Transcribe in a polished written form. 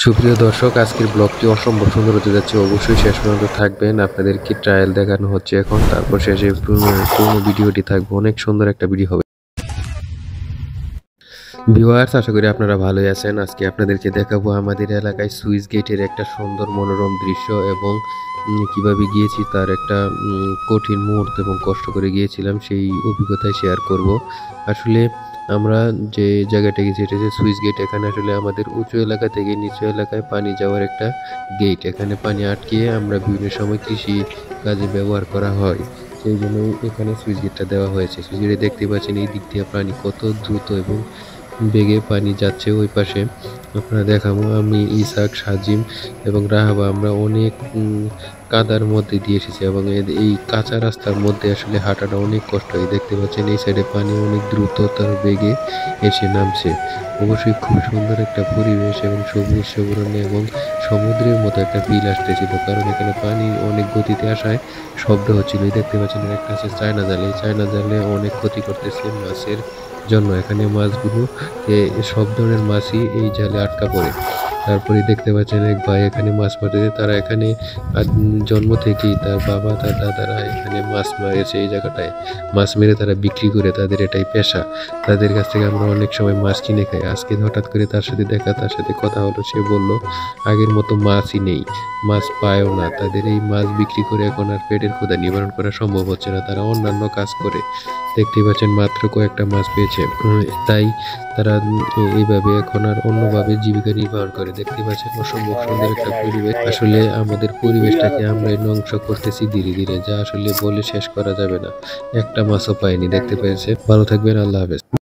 সুপ্রিয় দর্শক, আজকের ব্লগটি অসম্ভব সুন্দর হতে যাচ্ছে। অবশ্যই শেষ পর্যন্ত থাকবেন। আপনাদেরকে ট্রায়াল দেখানো হচ্ছে এখন, তারপর শেষে পূর্ণ ভিডিওটি থাকবে। অনেক সুন্দর একটা ভিডিও হবে। ভিউয়ার্স, আশা করি আপনারা ভালোই আছেন। আজকে আপনাদেরকে দেখাবো আমাদের এলাকায় সুইচ গেটের একটা সুন্দর মনোরম দৃশ্য এবং কিভাবে গিয়েছি তার একটা কঠিন মুহূর্ত এবং কষ্ট করে গিয়েছিলাম সেই অভিজ্ঞতায় শেয়ার করব। আসলে আমরা যে জায়গাটা গেছি এটা হচ্ছে সুইচ গেট। এখানে আসলে আমাদের উঁচু এলাকা থেকে নিচু এলাকায় পানি যাওয়ার একটা গেট। এখানে পানি আটকিয়ে আমরা বিভিন্ন সময় কৃষি কাজে ব্যবহার করা হয়। সেই জন্যই এখানে সুইচ গেটটা দেওয়া হয়েছে। সুইচ গেটে দেখতে পাচ্ছেন এই দিক দিয়ে পানি কত দ্রুত এবং বেগে পানি যাচ্ছে ওই পাশে। আপনারা দেখাবো আমি, ইসাক, সাজিম এবং রাহাবা আমরা অনেক কাদার মধ্যে দিয়ে এসেছি এবং এই কাঁচা রাস্তার মধ্যে আসলে হাঁটাটা অনেক কষ্ট হয়। দেখতে পাচ্ছেন এই সাইডে পানি অনেক দ্রুততার বেগে এসে নামছে। অবশ্যই খুব সুন্দর একটা পরিবেশ এবং সবুজ সবরণে এবং সমুদ্রের মতো একটা ফিল আসতেছিল, কারণ এখানে পানি অনেক গতিতে আসায় শব্দ হচ্ছিল। দেখতে পাচ্ছেন একটা আছে চায়না জাল, এই চায়না জালে অনেক ক্ষতি করতেছে মাছের জন্য। এখানে মাছগুলো সব ধরনের মাছই এই জালে আটকা পড়ে। তারপরে দেখতে পাচ্ছেন এক ভাই এখানে মাছ মারতেছে। তারা এখানে জন্ম থেকেই তার বাবা তার দাদারা এখানে মাছ মারেছে। এই জায়গাটায় মাছ মেরে তারা বিক্রি করে, তাদের এটাই পেশা। তাদের কাছ থেকে আমরা অনেক সময় মাছ কিনে খাই। আজকে হঠাৎ করে তার সাথে দেখা, তার সাথে কথা হলো। সে বলল আগের মতো মাছই নেই, মাছ পায়ও না। তাদের এই মাছ বিক্রি করে এখন আর পেটের ক্ষুধা নিবারণ করা সম্ভব হচ্ছে না। তারা অন্যান্য কাজ করে। দেখতেই পাচ্ছেন মাত্র কয়েকটা মাছ পেয়েছে, তাই তারা এইভাবে এখন আর অন্যভাবে জীবিকা নির্বাহ করে। দেখতে পাচ্ছেন অসম্ভব সুন্দর একটা পরিবেশ। আসলে আমাদের পরিবেশটাকে আমরা ধ্বংস করতেছি ধীরে ধীরে, যা আসলে বলে শেষ করা যাবে না। একটা মাছও পাইনি। দেখতে পেয়েছে। ভালো থাকবেন, আল্লাহ হাফেজ।